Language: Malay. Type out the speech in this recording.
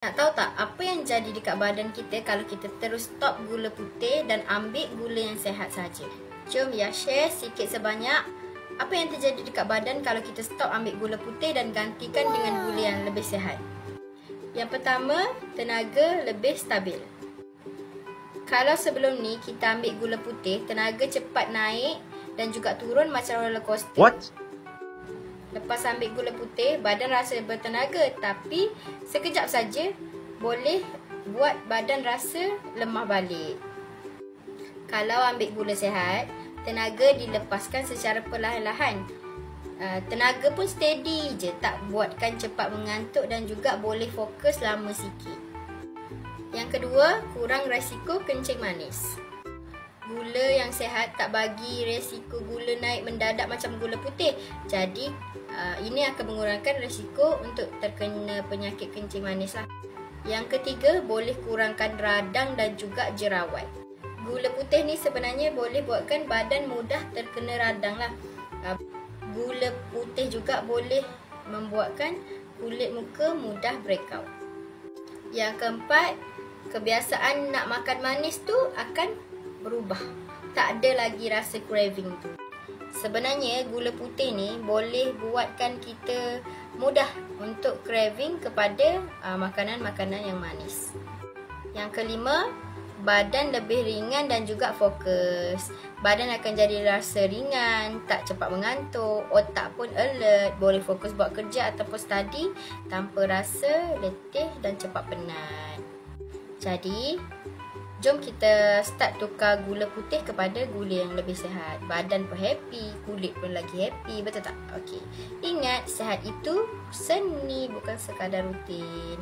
Nak tahu tak apa yang jadi dekat badan kita kalau kita terus stop gula putih dan ambil gula yang sihat saja? Jom ya share sikit sebanyak apa yang terjadi dekat badan kalau kita stop ambil gula putih dan gantikan dengan gula yang lebih sihat. Yang pertama, tenaga lebih stabil. Kalau sebelum ni kita ambil gula putih, tenaga cepat naik dan juga turun macam roller coaster. What? Lepas ambil gula putih, badan rasa bertenaga, tapi sekejap saja boleh buat badan rasa lemah balik. Kalau ambil gula sihat, tenaga dilepaskan secara perlahan-lahan. Tenaga pun steady je, tak buatkan cepat mengantuk dan juga boleh fokus lama sikit. Yang kedua, kurang risiko kencing manis. Gula yang sihat tak bagi risiko gula naik mendadak macam gula putih. Jadi ini akan mengurangkan risiko untuk terkena penyakit kencing manis lah. Yang ketiga, boleh kurangkan radang dan juga jerawat. Gula putih ni sebenarnya boleh buatkan badan mudah terkena radang lah. Gula putih juga boleh membuatkan kulit muka mudah breakout. Yang keempat, kebiasaan nak makan manis tu akan berubah. Tak ada lagi rasa craving tu. Sebenarnya gula putih ni boleh buatkan kita mudah untuk craving kepada makanan-makanan yang manis. Yang kelima, badan lebih ringan dan juga fokus. Badan akan jadi rasa ringan, tak cepat mengantuk, otak pun alert, boleh fokus buat kerja ataupun study tanpa rasa letih dan cepat penat. Jadi jom kita start tukar gula putih kepada gula yang lebih sihat. Badan pun happy, kulit pun lagi happy, betul tak? Okey. Ingat, sihat itu seni bukan sekadar rutin.